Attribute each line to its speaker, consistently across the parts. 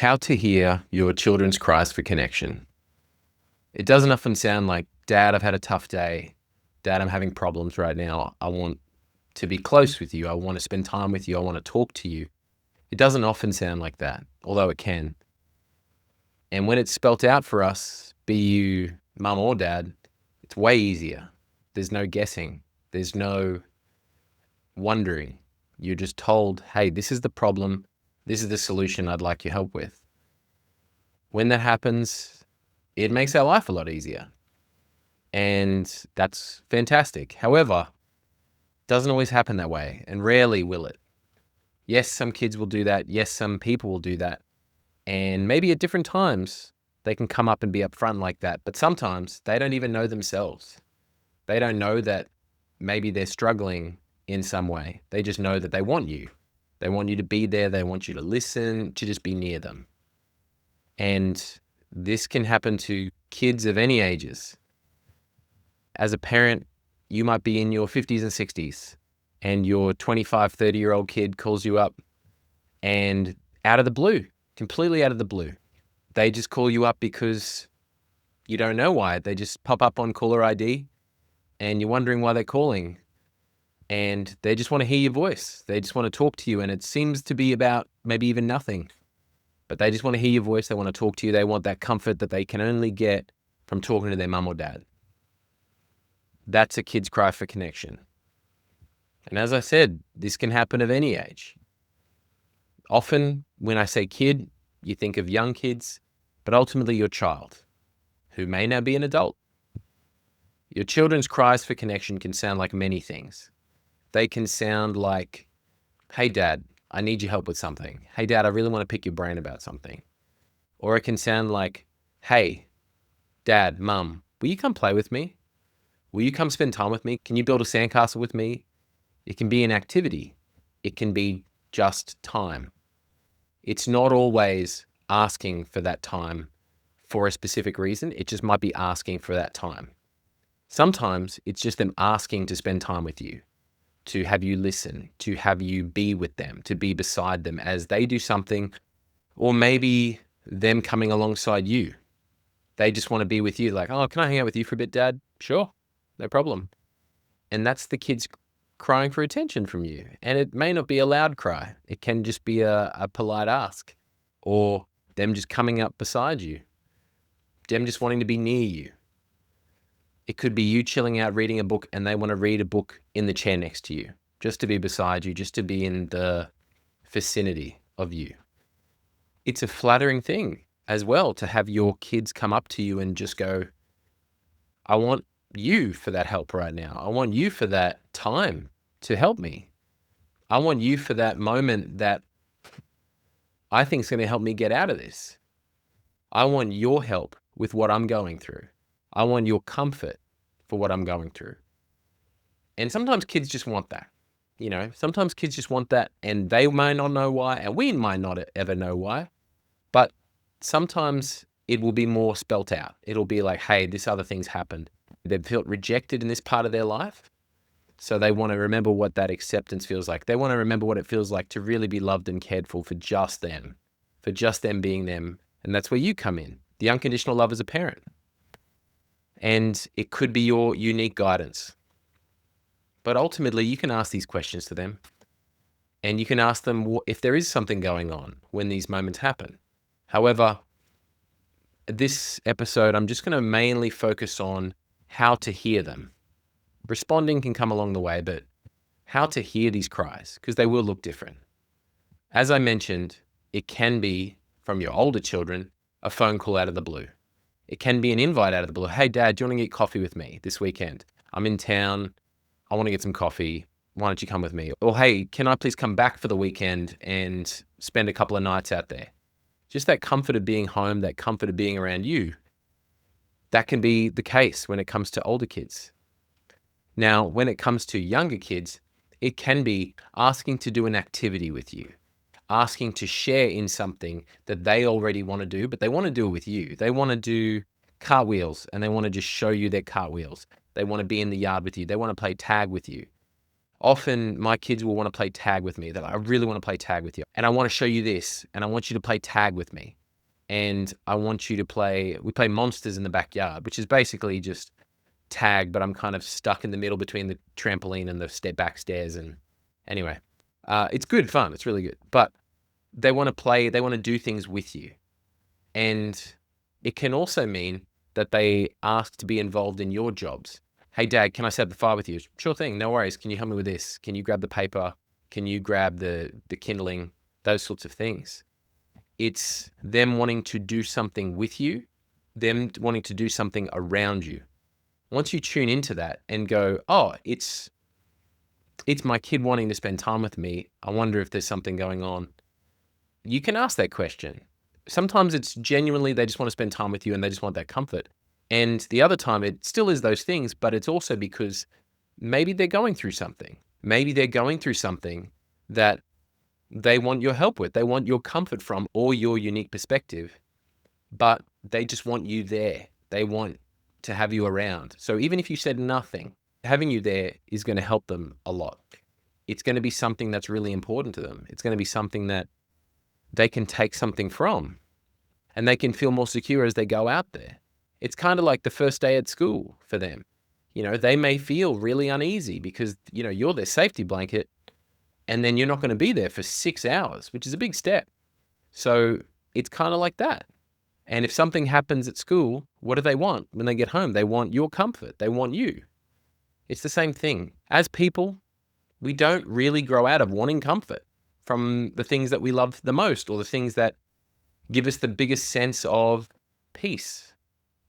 Speaker 1: How to hear your children's cries for connection. It doesn't often sound like, Dad, I've had a tough day. Dad, I'm having problems right now. I want to be close with you. I want to spend time with you. I want to talk to you. It doesn't often sound like that, although it can. And when it's spelt out for us, be you mum or dad, it's way easier. There's no guessing. There's no wondering. You're just told, hey, this is the problem. This is the solution I'd like your help with. When that happens, it makes our life a lot easier. And that's fantastic. However, it doesn't always happen that way, and rarely will it. Yes, some kids will do that. Yes, some people will do that. And maybe at different times, they can come up and be upfront like that. But sometimes they don't even know themselves. They don't know that maybe they're struggling in some way. They just know that they want you. They want you to be there. They want you to listen, to just be near them. And this can happen to kids of any ages. As a parent, you might be in your 50s and 60s, and your 25, 30-year-old kid calls you up, and out of the blue, completely out of the blue, they just call you up because you don't know why. They just pop up on caller ID, and you're wondering why they're calling. And they just want to hear your voice. They just want to talk to you, and it seems to be about maybe even nothing. But they just want to hear your voice. They want to talk to you. They want that comfort that they can only get from talking to their mum or dad. That's a kid's cry for connection. And as I said, this can happen of any age. Often when I say kid, you think of young kids, but ultimately your child, who may now be an adult. Your children's cries for connection can sound like many things. They can sound like, hey, Dad, I need your help with something. Hey, Dad, I really want to pick your brain about something. Or it can sound like, hey, Dad, Mum, will you come play with me? Will you come spend time with me? Can you build a sandcastle with me? It can be an activity. It can be just time. It's not always asking for that time for a specific reason. It just might be asking for that time. Sometimes it's just them asking to spend time with you, to have you listen, to have you be with them, to be beside them as they do something, or maybe them coming alongside you. They just want to be with you, like, oh, can I hang out with you for a bit, Dad? Sure, no problem. And that's the kids crying for attention from you. And it may not be a loud cry. It can just be a polite ask, or them just coming up beside you, them just wanting to be near you. It could be you chilling out reading a book and they want to read a book in the chair next to you, just to be beside you, just to be in the vicinity of you. It's a flattering thing as well to have your kids come up to you and just go, I want you for that help right now. I want you for that time to help me. I want you for that moment that I think is going to help me get out of this. I want your help with what I'm going through. I want your comfort for what I'm going through. And sometimes kids just want that. Sometimes kids just want that, and they may not know why, and we might not ever know why. But sometimes it will be more spelt out. It'll be like, hey, this other thing's happened. They've felt rejected in this part of their life. So they want to remember what that acceptance feels like. They want to remember what it feels like to really be loved and cared for just them being them. And that's where you come in, the unconditional love as a parent. And it could be your unique guidance. But ultimately, you can ask these questions to them. And you can ask them if there is something going on when these moments happen. However, this episode, I'm just going to mainly focus on how to hear them. Responding can come along the way, but how to hear these cries, because they will look different. As I mentioned, it can be, from your older children, a phone call out of the blue. It can be an invite out of the blue. Hey, Dad, do you want to get coffee with me this weekend? I'm in town. I want to get some coffee. Why don't you come with me? Or, hey, can I please come back for the weekend and spend a couple of nights out there? Just that comfort of being home, that comfort of being around you. That can be the case when it comes to older kids. Now, when it comes to younger kids, it can be asking to do an activity with you, asking to share in something that they already want to do, but they want to do it with you. They want to do cartwheels, and they want to just show you their cartwheels. They want to be in the yard with you. They want to play tag with you. Often my kids will want to play tag with me. They're like, I really want to play tag with you. And I want to show you this. And I want you to play tag with me. And I want you to we play monsters in the backyard, which is basically just tag, but I'm kind of stuck in the middle between the trampoline and the back stairs. And anyway, it's good fun. It's really good. But they want to play, they want to do things with you. And it can also mean that they ask to be involved in your jobs. Hey, Dad, can I set up the fire with you? Sure thing, no worries. Can you help me with this? Can you grab the paper? Can you grab the kindling? Those sorts of things. It's them wanting to do something with you, them wanting to do something around you. Once you tune into that and go, oh, it's my kid wanting to spend time with me. I wonder if there's something going on. You can ask that question. Sometimes it's genuinely they just want to spend time with you and they just want that comfort. And the other time it still is those things, but it's also because maybe they're going through something. Maybe they're going through something that they want your help with. They want your comfort from or your unique perspective, but they just want you there. They want to have you around. So even if you said nothing, having you there is going to help them a lot. It's going to be something that's really important to them. It's going to be something that they can take something from and they can feel more secure as they go out there. It's kind of like the first day at school for them. They may feel really uneasy because, you're their safety blanket and then you're not going to be there for 6 hours, which is a big step. So it's kind of like that. And if something happens at school, what do they want when they get home? They want your comfort. They want you. It's the same thing. As people, we don't really grow out of wanting comfort from the things that we love the most or the things that give us the biggest sense of peace.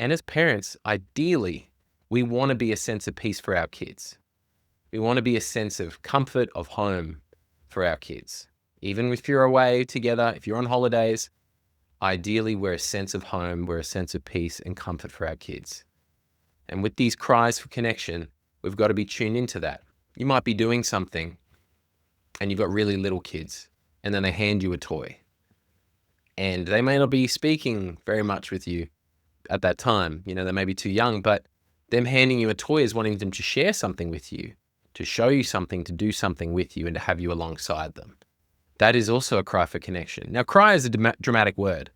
Speaker 1: And as parents, ideally, we want to be a sense of peace for our kids. We want to be a sense of comfort, of home for our kids. Even if you're away together, if you're on holidays, ideally, we're a sense of home, we're a sense of peace and comfort for our kids. And with these cries for connection, we've got to be tuned into that. You might be doing something and you've got really little kids and then they hand you a toy. And they may not be speaking very much with you at that time. They may be too young, but them handing you a toy is wanting them to share something with you, to show you something, to do something with you and to have you alongside them. That is also a cry for connection. Now, cry is a dramatic word,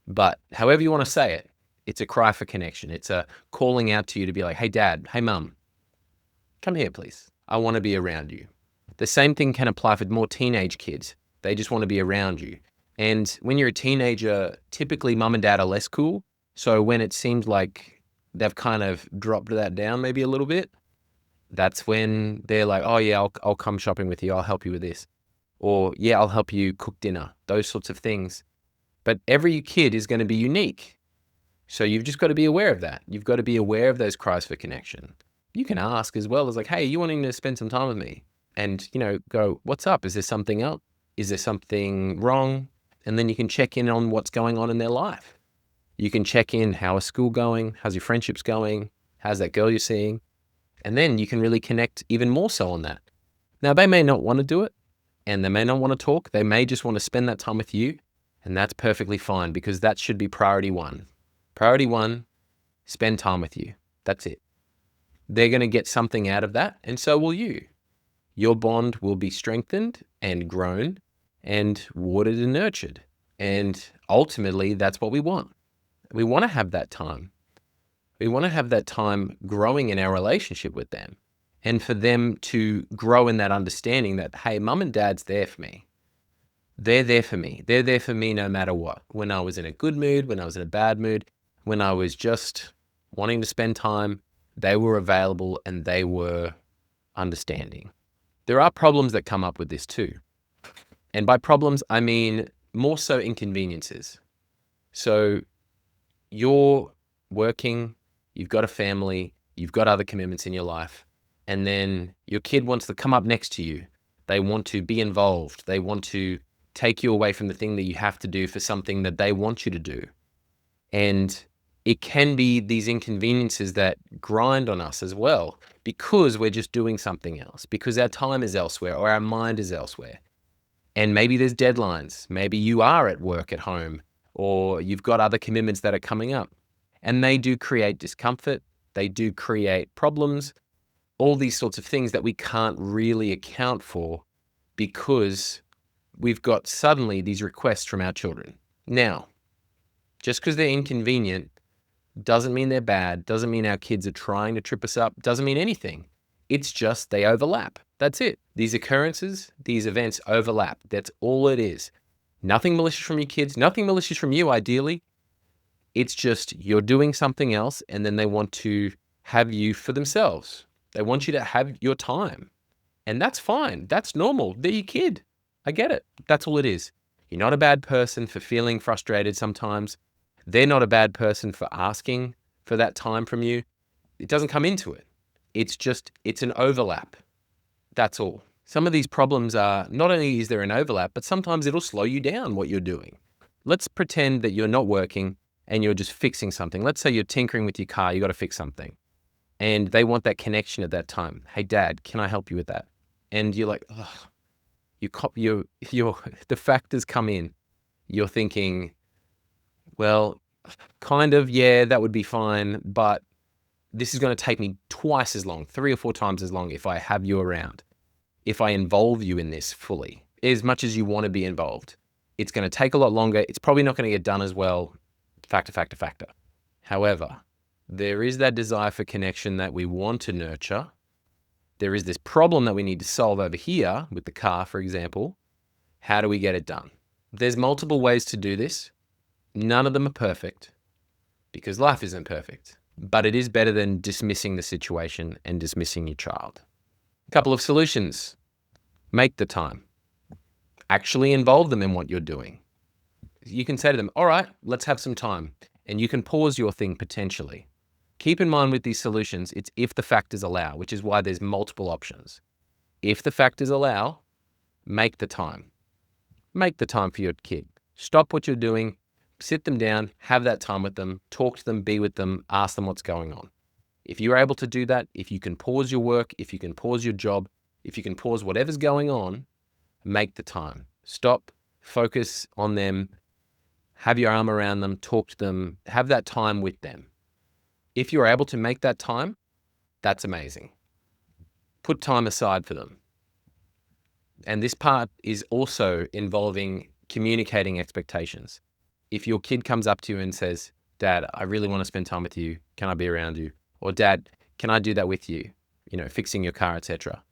Speaker 1: but however you want to say it, it's a cry for connection. It's a calling out to you to be like, hey, Dad, hey, Mum, come here, please. I want to be around you. The same thing can apply for more teenage kids. They just want to be around you. And when you're a teenager, typically mum and dad are less cool. So when it seems like they've kind of dropped that down maybe a little bit, that's when they're like, oh yeah, I'll come shopping with you. I'll help you with this. Or yeah, I'll help you cook dinner, those sorts of things. But every kid is going to be unique. So you've just got to be aware of that. You've got to be aware of those cries for connection. You can ask as well as like, hey, are you wanting to spend some time with me? And, go, what's up? Is there something up? Is there something wrong? And then you can check in on what's going on in their life. You can check in, how is school going? How's your friendships going? How's that girl you're seeing? And then you can really connect even more so on that. Now, they may not want to do it and they may not want to talk. They may just want to spend that time with you. And that's perfectly fine because that should be priority one. Priority one, spend time with you. That's it. They're going to get something out of that and so will you. Your bond will be strengthened and grown and watered and nurtured. And ultimately, that's what we want. We want to have that time. We want to have that time growing in our relationship with them and for them to grow in that understanding that, hey, mum and dad's there for me. They're there for me. They're there for me no matter what. When I was in a good mood, when I was in a bad mood, when I was just wanting to spend time, they were available and they were understanding. There are problems that come up with this too. And by problems, I mean more so inconveniences. So you're working, you've got a family, you've got other commitments in your life, and then your kid wants to come up next to you. They want to be involved. They want to take you away from the thing that you have to do for something that they want you to do. And it can be these inconveniences that grind on us as well because we're just doing something else, because our time is elsewhere or our mind is elsewhere. And maybe there's deadlines. Maybe you are at work at home or you've got other commitments that are coming up. And they do create discomfort. They do create problems. all these sorts of things that we can't really account for because we've got suddenly these requests from our children. Now, just because they're inconvenient doesn't mean they're bad, doesn't mean our kids are trying to trip us up, doesn't mean anything. It's just they overlap. That's it. These occurrences, these events overlap. That's all it is. Nothing malicious from your kids, nothing malicious from you, ideally. It's just you're doing something else and then they want to have you for themselves. They want you to have your time. And that's fine. That's normal. They're your kid. I get it. That's all it is. You're not a bad person for feeling frustrated sometimes. They're not a bad person for asking for that time from you. It doesn't come into it. It's an overlap. That's all. Some of these problems are, not only is there an overlap, but sometimes it'll slow you down what you're doing. Let's pretend that you're not working and you're just fixing something. Let's say you're tinkering with your car, you got to fix something. And they want that connection at that time. Hey, Dad, can I help you with that? And you're like, oh, the factors come in. You're thinking, well, kind of, yeah, that would be fine, but this is going to take me twice as long, 3 or 4 times as long if I have you around. If I involve you in this fully, as much as you want to be involved, it's going to take a lot longer. It's probably not going to get done as well. Factor. However, there is that desire for connection that we want to nurture. There is this problem that we need to solve over here with the car, for example. How do we get it done? There's multiple ways to do this. None of them are perfect because life isn't perfect, but it is better than dismissing the situation and dismissing your child. A couple of solutions. Make the time. Actually involve them in what you're doing. You can say to them, all right, let's have some time. And you can pause your thing potentially. Keep in mind with these solutions, it's if the factors allow, which is why there's multiple options. If the factors allow, make the time. Make the time for your kid. Stop what you're doing, sit them down, have that time with them, talk to them, be with them, ask them what's going on. If you're able to do that, if you can pause your work, if you can pause your job, if you can pause whatever's going on, make the time. Stop, focus on them, have your arm around them, talk to them, have that time with them. If you're able to make that time, that's amazing. Put time aside for them. And this part is also involving communicating expectations. If your kid comes up to you and says, Dad, I really want to spend time with you. Can I be around you? Or Dad, can I do that with you? Fixing your car, etc.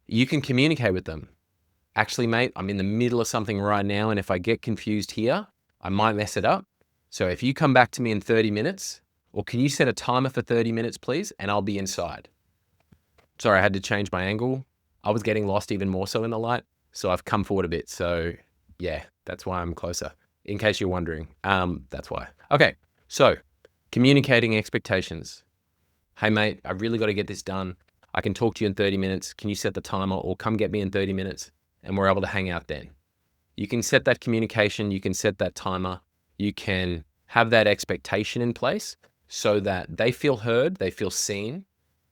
Speaker 1: You can communicate with them. Actually, mate, I'm in the middle of something right now. And if I get confused here, I might mess it up. So if you come back to me in 30 minutes, or can you set a timer for 30 minutes, please? And I'll be inside. Sorry, I had to change my angle. I was getting lost even more so in the light. So I've come forward a bit. So yeah, that's why I'm closer. In case you're wondering, that's why. Okay, so communicating expectations. Hey mate, I really got to get this done. I can talk to you in 30 minutes. Can you set the timer or come get me in 30 minutes? And we're able to hang out then. You can set that communication. You can set that timer. You can have that expectation in place so that they feel heard, they feel seen.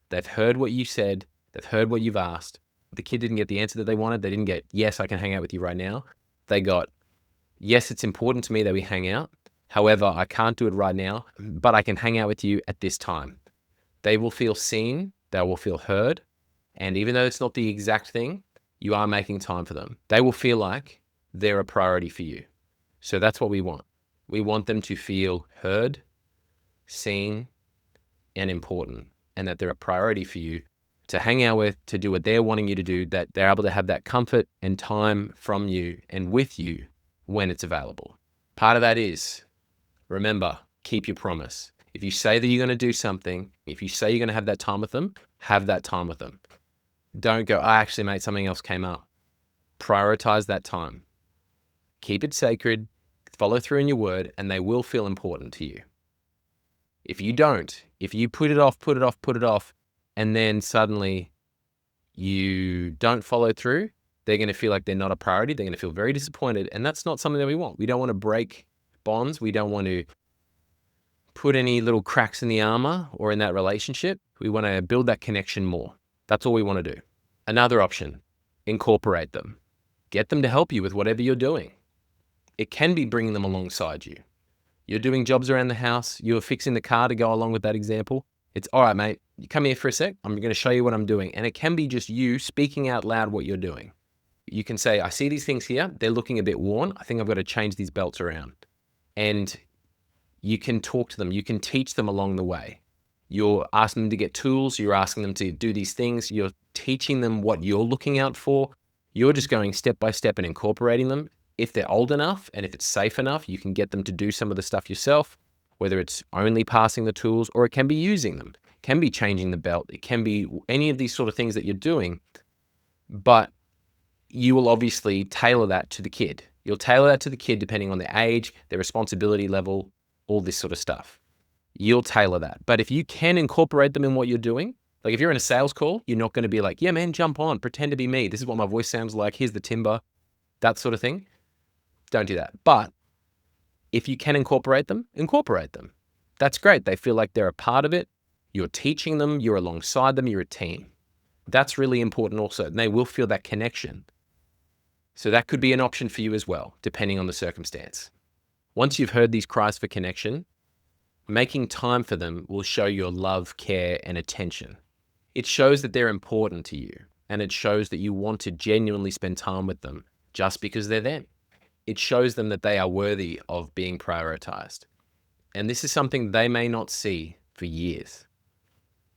Speaker 1: They've heard what you said. They've heard what you've asked. The kid didn't get the answer that they wanted. They didn't get, yes, I can hang out with you right now. They got, yes, it's important to me that we hang out. However, I can't do it right now, but I can hang out with you at this time. They will feel seen. They will feel heard. And even though it's not the exact thing, you are making time for them. They will feel like they're a priority for you. So that's what we want. We want them to feel heard, seen, and important, and that they're a priority for you to hang out with, to do what they're wanting you to do, that they're able to have that comfort and time from you and with you when it's available. Part of that is, remember, keep your promise. If you say that you're going to do something, if you say you're going to have that time with them, have that time with them. Don't go, actually, mate, something else came up. Prioritize that time. Keep it sacred, follow through in your word, and they will feel important to you. If you don't, if you put it off, and then suddenly you don't follow through, they're going to feel like they're not a priority. They're going to feel very disappointed. And that's not something that we want. We don't want to break bonds. We don't want to put any little cracks in the armor or in that relationship. We want to build that connection more. That's all we want to do. Another option, incorporate them. Get them to help you with whatever you're doing. It can be bringing them alongside you. You're doing jobs around the house. You're fixing the car to go along with that example. It's all right, mate. come here for a sec. I'm going to show you what I'm doing. And it can be just you speaking out loud what you're doing. You can say, I see these things here. They're looking a bit worn. I think I've got to change these belts around. And you can talk to them. You can teach them along the way. You're asking them to get tools. You're asking them to do these things. You're teaching them what you're looking out for. You're just going step by step and incorporating them. If they're old enough and if it's safe enough, you can get them to do some of the stuff yourself, whether it's only passing the tools or it can be using them. It can be changing the belt. It can be any of these sort of things that you're doing, but you will obviously tailor that to the kid. You'll tailor that to the kid depending on their age, their responsibility level, all this sort of stuff. You'll tailor that. But if you can incorporate them in what you're doing, like if you're in a sales call, you're not going to be like, yeah, man, jump on, pretend to be me. This is what my voice sounds like. Here's the timber, that sort of thing. Don't do that. But if you can incorporate them, incorporate them. That's great. They feel like they're a part of it. You're teaching them. You're alongside them. You're a team. That's really important also. And they will feel that connection. So that could be an option for you as well, depending on the circumstance. Once you've heard these cries for connection, making time for them will show your love, care, and attention. It shows that they're important to you, and it shows that you want to genuinely spend time with them just because they're them. It shows them that they are worthy of being prioritized. And this is something they may not see for years.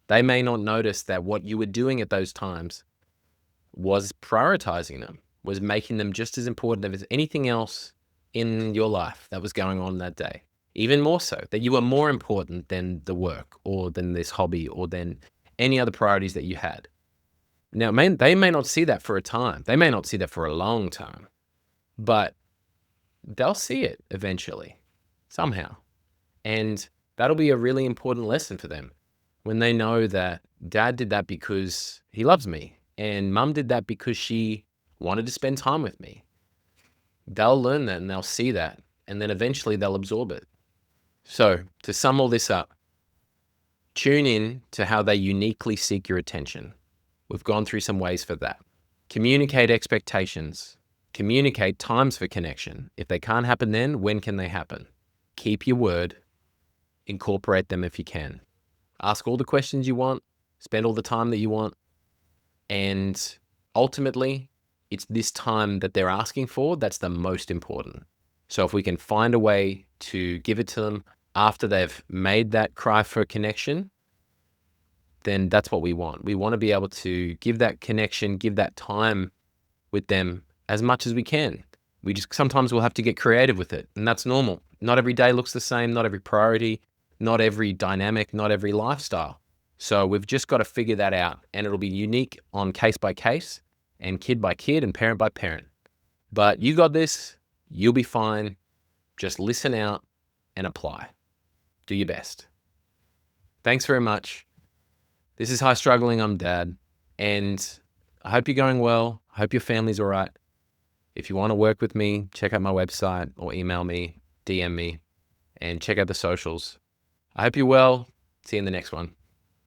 Speaker 1: They may not notice that what you were doing at those times was prioritizing them, was making them just as important as anything else in your life that was going on that day. Even more so, that you were more important than the work or than this hobby or than any other priorities that you had. Now, they may not see that for a time. They may not see that for a long time, but they'll see it eventually, somehow. And that'll be a really important lesson for them when they know that dad did that because he loves me and mum did that because she wanted to spend time with me. They'll learn that and they'll see that, and then eventually they'll absorb it. So to sum all this up, tune in to how they uniquely seek your attention. We've gone through some ways for that. Communicate expectations. Communicate times for connection. If they can't happen then, when can they happen? Keep your word. Incorporate them if you can. Ask all the questions you want. Spend all the time that you want. And ultimately, it's this time that they're asking for that's the most important. So if we can find a way to give it to them after they've made that cry for connection, then that's what we want. We want to be able to give that connection, give that time with them as much as we can. We just sometimes we'll have to get creative with it, and that's normal. Not every day looks the same, not every priority, not every dynamic, not every lifestyle. So we've just got to figure that out, and it'll be unique on case by case and kid by kid and parent by parent. But you got this, you'll be fine. Just listen out and apply. Do your best. Thanks very much. This is High Struggling. I'm Dad, and I hope you're going well. I hope your family's all right. If you want to work with me, check out my website or email me, DM me, and check out the socials. I hope you're well. See you in the next one.